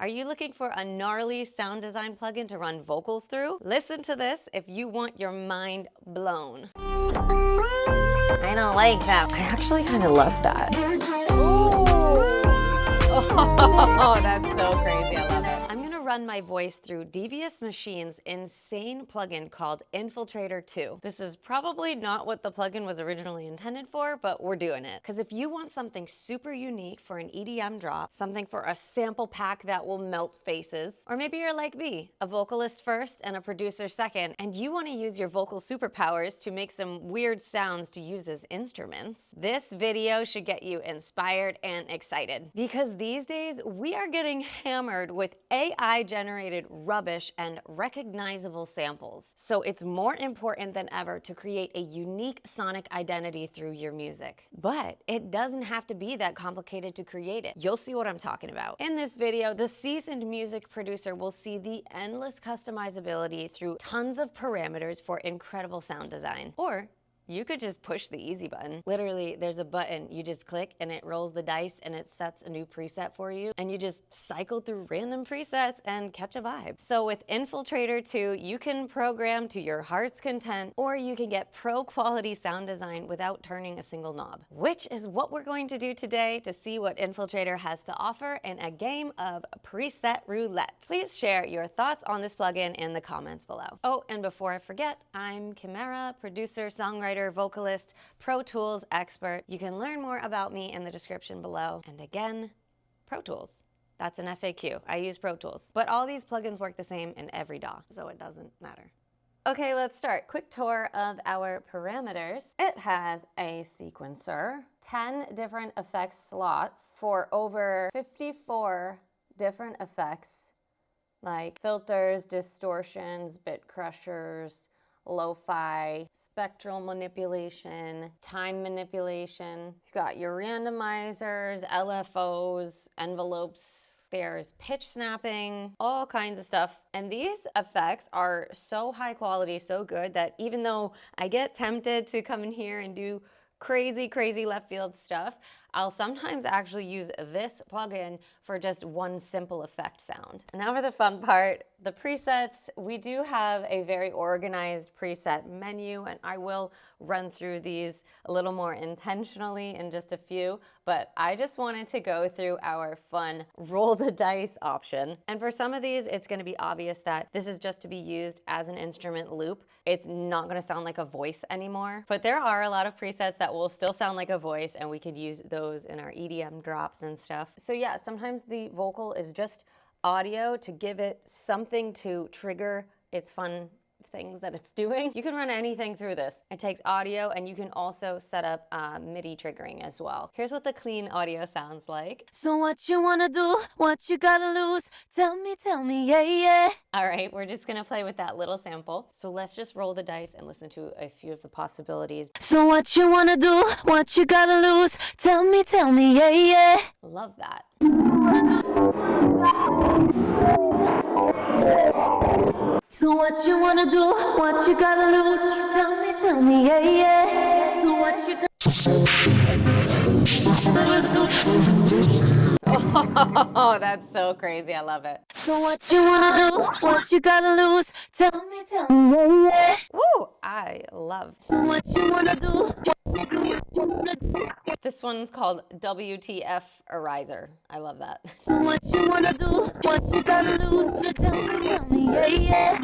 Are you looking for a gnarly sound design plugin to run vocals through? Listen to this if you want your mind blown. I don't like that. I actually kind of love that. Oh, that's so crazy. I love it. I'm gonna run my voice through Devious Machines' insane plugin called Infiltrator 2. This is probably not what the plugin was originally intended for, but we're doing it. Because if you want something super unique for an EDM drop, something for a sample pack that will melt faces, or maybe you're like me, a vocalist first and a producer second, and you want to use your vocal superpowers to make some weird sounds to use as instruments, this video should get you inspired and excited. Because these days, we are getting hammered with AI-generated rubbish and recognizable samples. So it's more important than ever to create a unique sonic identity through your music. But it doesn't have to be that complicated to create it. You'll see what I'm talking about. In this video, the seasoned music producer will see the endless customizability through tons of parameters for incredible sound design. Or you could just push the easy button. Literally, there's a button, you just click and it rolls the dice and it sets a new preset for you, and you just cycle through random presets and catch a vibe. So with Infiltrator 2, you can program to your heart's content, or you can get pro quality sound design without turning a single knob, which is what we're going to do today to see what Infiltrator has to offer in a game of preset roulette. Please share your thoughts on this plugin in the comments below. Oh, and before I forget, I'm Kimera, producer, songwriter, vocalist, Pro Tools expert. You can learn more about me in the description below. And again, Pro Tools. That's an FAQ. I use Pro Tools. But all these plugins work the same in every DAW, so it doesn't matter. Okay, let's start. Quick tour of our parameters. It has a sequencer, 10 different effects slots for over 54 different effects, like filters, distortions, bit crushers, lo-fi, spectral manipulation, time manipulation. You've got your randomizers, LFOs, envelopes, there's pitch snapping, all kinds of stuff. And these effects are so high quality, so good, that even though I get tempted to come in here and do crazy left field stuff, I'll sometimes actually use this plugin for just one simple effect sound. Now for the fun part, the presets. We do have a very organized preset menu, and I will run through these a little more intentionally in just a few, but I just wanted to go through our fun roll the dice option. And for some of these, it's gonna be obvious that this is just to be used as an instrument loop. It's not gonna sound like a voice anymore, but there are a lot of presets that will still sound like a voice, and we could use those in our EDM drops and stuff. So yeah, sometimes the vocal is just audio to give it something to trigger its fun things that it's doing. You can run anything through this. It takes audio, and you can also set up MIDI triggering as well. Here's what the clean audio sounds like. So what you wanna do, what you gotta lose, tell me, yeah, yeah. All right, we're just gonna play with that little sample. So let's just roll the dice and listen to a few of the possibilities. So what you wanna do, what you gotta lose, tell me, yeah, yeah. Love that. So what you wanna do, what you gotta lose, tell me, yeah, yeah. So what you Oh, that's so crazy. I love it. So what you wanna do, what you gotta lose, tell me, yeah, yeah. Woo! I love. So what you wanna do. This one's called WTF Ariser. I love that. So what you wanna do, what you gotta lose, tell me, yeah, yeah.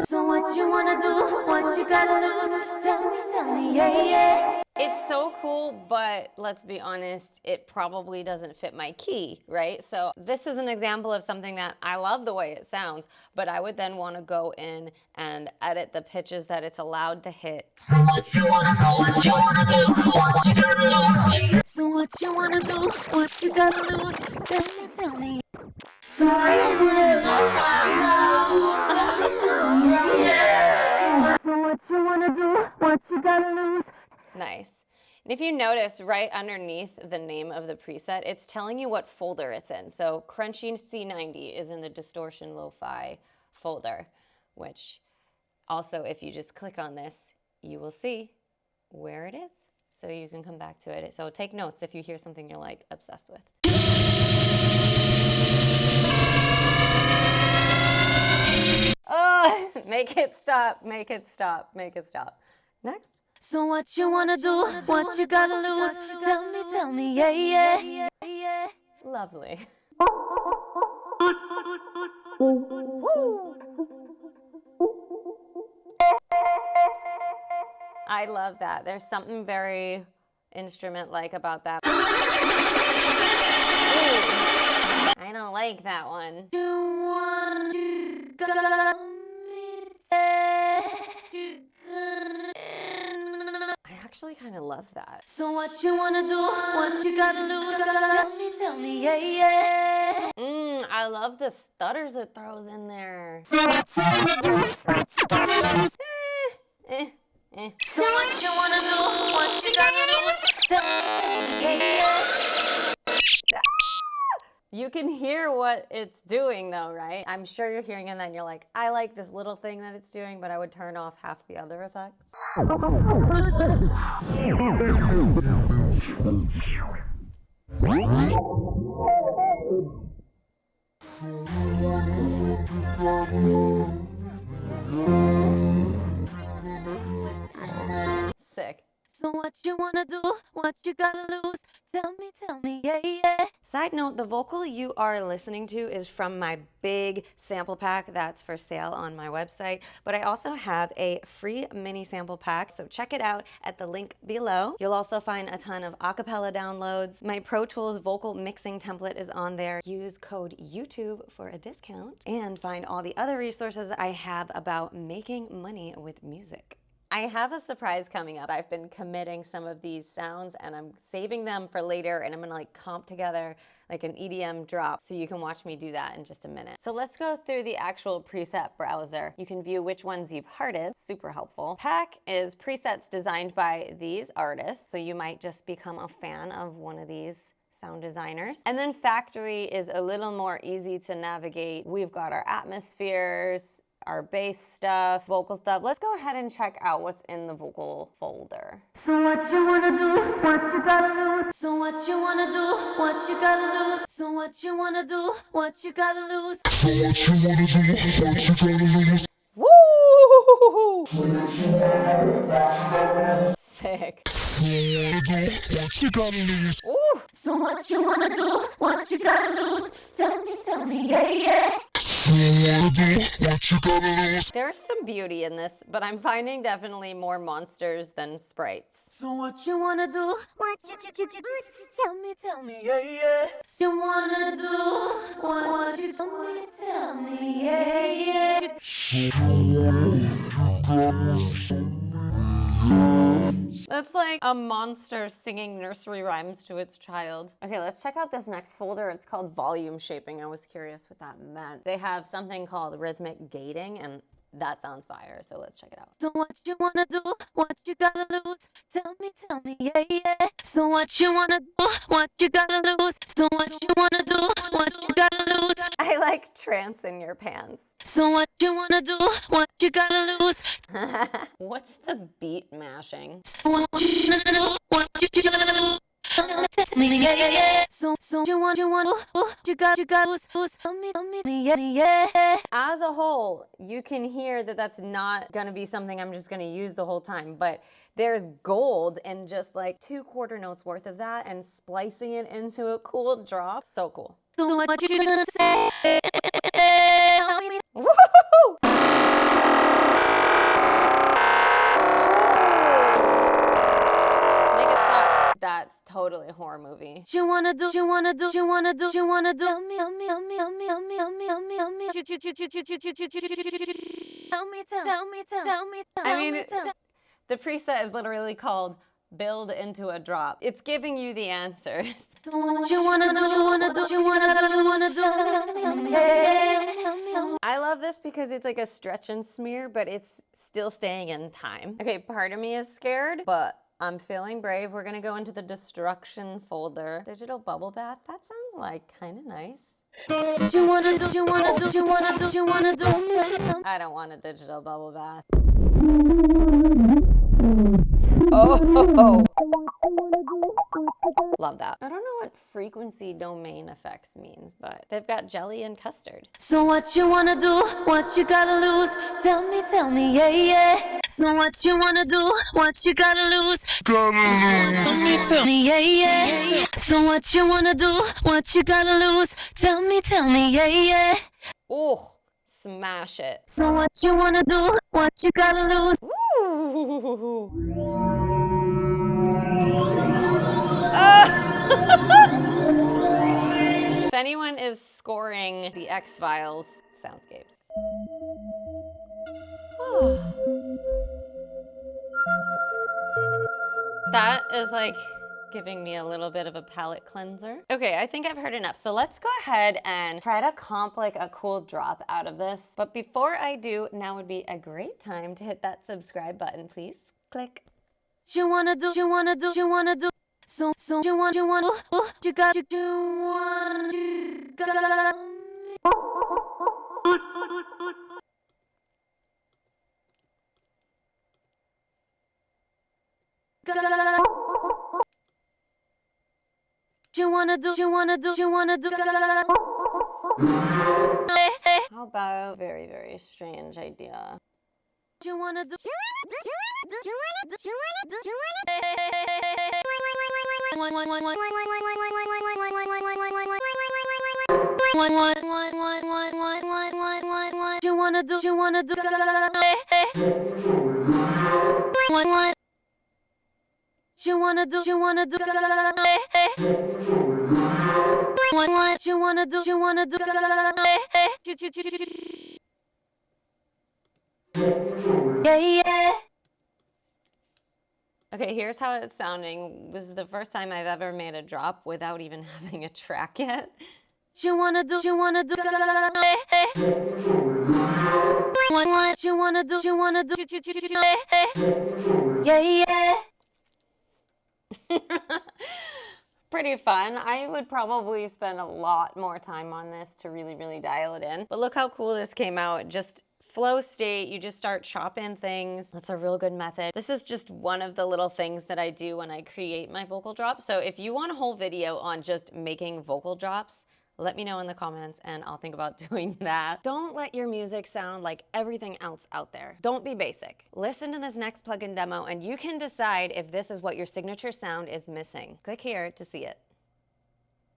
So what you wanna do, what you gotta lose, tell me, yeah, yeah. It's so cool, but let's be honest, it probably doesn't fit my key, right? So this is an example of something that I love the way it sounds, but I would then want to go in and edit the pitches that it's allowed to hit. So what you wanna do, what you gotta lose. So what you wanna do, what you gotta lose, tell me. So what you wanna do, tell me, yeah. So what you wanna do, what you gotta lose. Nice. And if you notice right underneath the name of the preset, it's telling you what folder it's in. So Crunchy C90 is in the Distortion Lo-Fi folder, which also, if you just click on this, you will see where it is. So you can come back to it. So take notes if you hear something you're like obsessed with. Make it stop, make it stop, make it stop. Next. So what you wanna do? What you gotta lose? Tell me, yeah. Lovely. Woo! I love that. There's something very instrument-like about that. Ooh. I don't like that one. I actually kind of love that. So what you wanna do? What you gotta lose? Tell me, yeah. I love the stutters it throws in there. So what you wanna do? What you gotta lose? Tell me, yeah. You can hear what it's doing though, right? I'm sure you're hearing it and then you're like, I like this little thing that it's doing, but I would turn off half the other effects. Sick. So what you wanna do? What you gotta lose? Tell me, yeah. Side note, the vocal you are listening to is from my big sample pack that's for sale on my website, but I also have a free mini sample pack, so check it out at the link below. You'll also find a ton of acapella downloads. My Pro Tools vocal mixing template is on there. Use code YouTube for a discount and find all the other resources I have about making money with music. I have a surprise coming up. I've been committing some of these sounds and I'm saving them for later, and I'm gonna like comp together like an EDM drop so you can watch me do that in just a minute. So let's go through the actual preset browser. You can view which ones you've hearted, super helpful. Pack is presets designed by these artists, so you might just become a fan of one of these sound designers. And then Factory is a little more easy to navigate. We've got our atmospheres, our bass stuff, vocal stuff. Let's go ahead and check out what's in the vocal folder. So what you wanna do? What you gotta lose? So what you wanna do? What you gotta lose? So what you wanna do? What you gotta lose? So what you wanna do? What you gotta lose? Woo! Sick. What you gotta lose? Ooh! So what you wanna do? What you gotta lose? Tell me, yeah. So what you do? What you gotta lose? There's some beauty in this, but I'm finding definitely more monsters than sprites. So what you wanna do? What you tell me, yeah. You wanna do what you tell me, yeah. That's like a monster singing nursery rhymes to its child. Okay, let's check out this next folder. It's called volume shaping. I was curious what that meant. They have something called rhythmic gating, and that sounds fire, so let's check it out. So what you wanna do? What you gotta lose? Tell me, yeah. So what you wanna do? What you gotta lose? So what you wanna do? What you gotta lose? I like trance in your pants. So what you wanna do? What you gotta lose? What's the beat mashing? So what you wanna do? What you gotta lose? Tell me, yeah. So you want, you got, tell me, yeah. As a whole, you can hear that that's not gonna be something I'm just gonna use the whole time, but there's gold in just like 2 quarter notes worth of that and splicing it into a cool drop. So cool. So what you gonna say? Woohoo! Make it stop. That's totally a horror movie. You wanna do, tell me. I mean, the preset is literally called Build into a Drop. It's giving you the answers. So what you wanna do? I love this because it's like a stretch and smear, but it's still staying in time. Okay, part of me is scared, but I'm feeling brave. We're gonna go into the destruction folder. Digital bubble bath, that sounds like kind of nice. You wanna do. I don't want a digital bubble bath. Oh, Love that. I don't know what frequency domain effects means, but they've got jelly and custard. So what you wanna do? What you gotta lose? Tell me, yeah, yeah. So what you wanna do? What you gotta lose? Tell me, yeah, yeah. So what you wanna do? What you gotta lose? Tell me, yeah, yeah. Oh, smash it. So what you wanna do? What you gotta lose? Ooh. If anyone is scoring the X-Files soundscapes. That is like giving me a little bit of a palate cleanser. Okay, I think I've heard enough. So let's go ahead and try to comp like a cool drop out of this. But before I do, now would be a great time to hit that subscribe button, please. Click. You wanna do? You wanna do? You wanna do? So you want? You wanna? You got? You want? You got? You wanna do? You wanna do? You wanna do? How about a very, very strange idea? You wanna do? You wanna do? You wanna do? You wanna do? You wanna do? What you wanna do? You wanna do? Yeah, yeah. Okay, here's how it's sounding. This is the first time I've ever made a drop without even having a track yet. You wanna do? You wanna do? What you wanna do? You wanna do? Yeah, yeah. Pretty fun. I would probably spend a lot more time on this to really, really dial it in. But look how cool this came out. Just flow state, you just start chopping things. That's a real good method. This is just one of the little things that I do when I create my vocal drops. So if you want a whole video on just making vocal drops, let me know in the comments and I'll think about doing that. Don't let your music sound like everything else out there. Don't be basic. Listen to this next plugin demo and you can decide if this is what your signature sound is missing. Click here to see it.